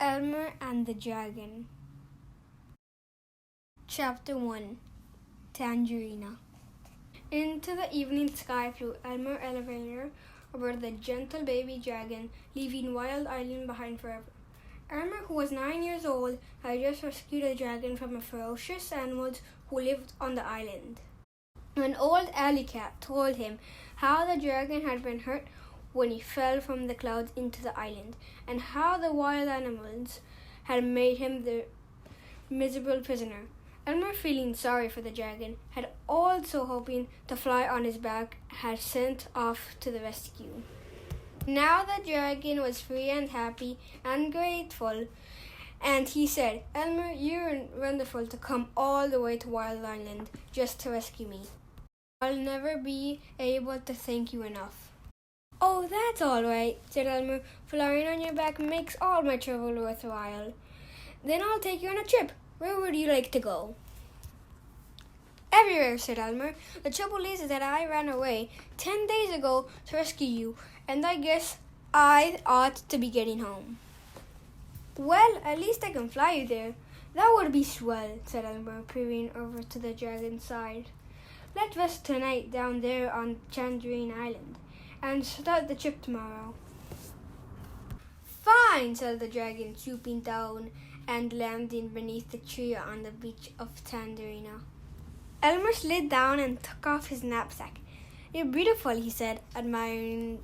Elmer and the Dragon. Chapter 1. Tangerina. Into the evening sky flew Elmer Elevator over the gentle baby dragon, leaving Wild Island behind forever. Elmer, who was 9 years old, had just rescued a dragon from a ferocious animal who lived on the island. An old alley cat told him how the dragon had been hurt when he fell from the clouds into the island, and how the wild animals had made him the miserable prisoner. Elmer, feeling sorry for the dragon, had also hoping to fly on his back, had sent off to the rescue. Now the dragon was free and happy and grateful, and he said, "Elmer, you're wonderful to come all the way to Wild Island just to rescue me. I'll never be able to thank you enough." "Oh, that's all right," said Elmer. "Flying on your back makes all my trouble worthwhile. Then I'll take you on a trip. Where would you like to go?" "Everywhere," said Elmer. "The trouble is that I ran away 10 days ago to rescue you, and I guess I ought to be getting home." "Well, at least I can fly you there." "That would be swell," said Elmer, peering over to the dragon's side. "Let's rest tonight down there on Tangerine Island and start the trip tomorrow." "Fine," said the dragon, swooping down and landing beneath the tree on the beach of Tangerina. Elmer slid down and took off his knapsack. "You're beautiful," he said, admiring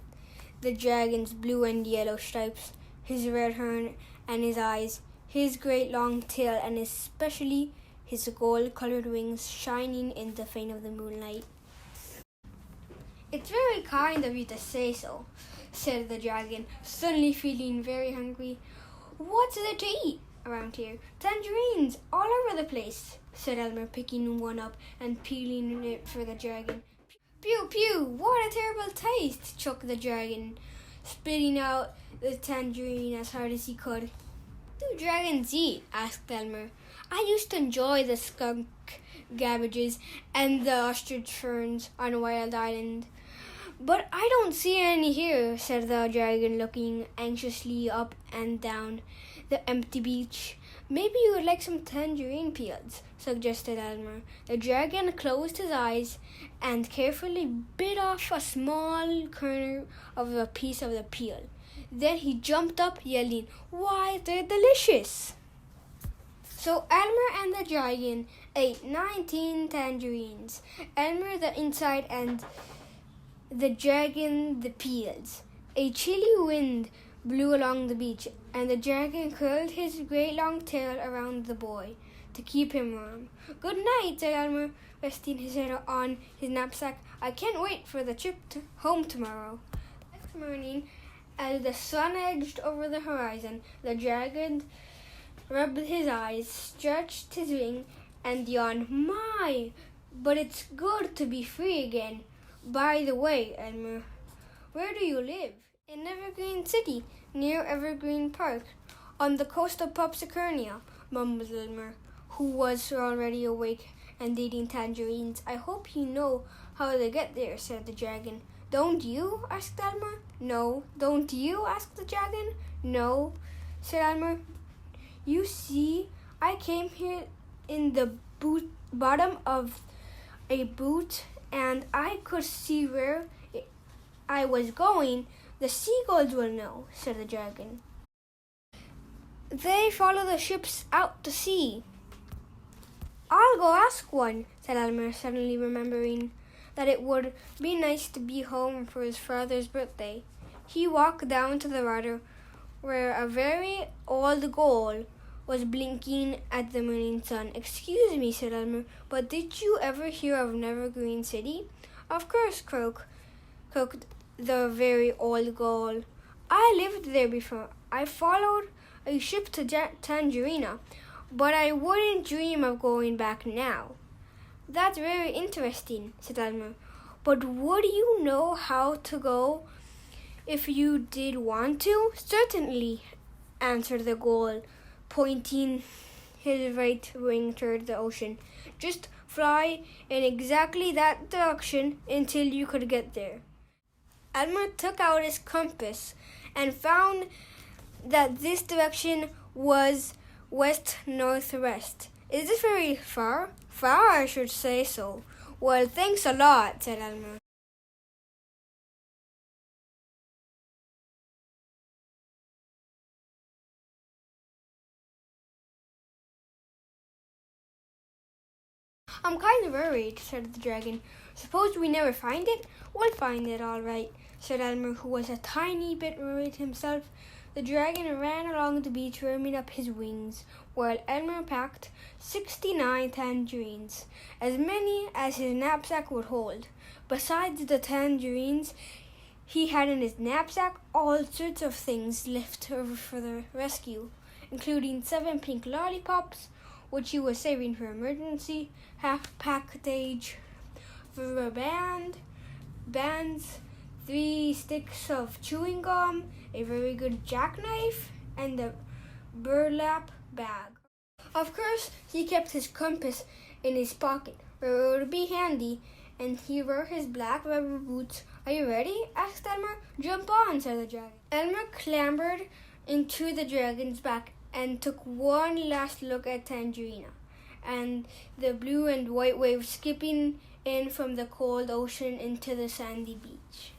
the dragon's blue and yellow stripes, his red horn and his eyes, his great long tail, and especially his gold-colored wings shining in the faint of the moonlight. "It's very kind of you to say so," said the dragon, suddenly feeling very hungry. "What's there to eat around here?" "Tangerines all over the place," said Elmer, picking one up and peeling it for the dragon. "Pew, pew, what a terrible taste," choked the dragon, spitting out the tangerine as hard as he could. "What do dragons eat?" asked Elmer. "I used to enjoy the skunk cabbages and the ostrich ferns on Wild Island, but I don't see any here," said the dragon, looking anxiously up and down the empty beach. "Maybe you would like some tangerine peels," suggested Elmer. The dragon closed his eyes and carefully bit off a small kernel of a piece of the peel. Then he jumped up, yelling, "Why, they're delicious!" So Elmer and the dragon ate 19 tangerines, Elmer the inside and the dragon the peels. A chilly wind blew along the beach, and the dragon curled his great long tail around the boy to keep him warm. "Good night," said Elmer, resting his head on his knapsack. "I can't wait for the trip home tomorrow." Next morning, as the sun edged over the horizon, the dragon rubbed his eyes, stretched his wing, and yawned. "My, but it's good to be free again. By the way, Elmer, where do you live?" "In Evergreen City, near Evergreen Park, on the coast of Popsicornia," mumbled Elmer, who was already awake and eating tangerines. "I hope you know how to get there," said the dragon. "Don't you?" asked Elmer. "No." "Don't you?" asked the dragon. "No," said Elmer. "You see, I came here in the bottom of a boot, and I could see where I was going. The seagulls will know," said the dragon. "They follow the ships out to sea." "I'll go ask one," said Elmer, suddenly remembering that it would be nice to be home for his father's birthday. He walked down to the water, where a very old gull was blinking at the morning sun. "Excuse me," said Elmer, "but did you ever hear of Evergreen City?" "Of course," croaked the very old gull. "I lived there before. I followed a ship to Tangerina, but I wouldn't dream of going back now." "That's very interesting," said Elmer. "But would you know how to go if you did want to?" "Certainly," answered the gull, pointing his right wing toward the ocean. "Just fly in exactly that direction until you could get there." Elmer took out his compass and found that this direction was west-northwest. Is this very far? Far, I should say so. Well, thanks a lot, said Elmer. I'm kind of worried, said the dragon. Suppose we never find it? We'll find it all right, said Elmer, who was a tiny bit worried himself. The dragon ran along the beach, warming up his wings, while Elmer packed 69 tangerines, as many as his knapsack would hold. Besides the tangerines, he had in his knapsack all sorts of things left over for the rescue, including 7 pink lollipops, which he was saving for emergency, half-package rubber bands, 3 sticks of chewing gum, a very good jackknife, and a burlap bag. Of course, he kept his compass in his pocket, where it would be handy, and he wore his black rubber boots. Are you ready? Asked Elmer. Jump on, said the dragon. Elmer clambered into the dragon's back and took one last look at Tangerina and the blue and white waves skipping in from the cold ocean into the sandy beach.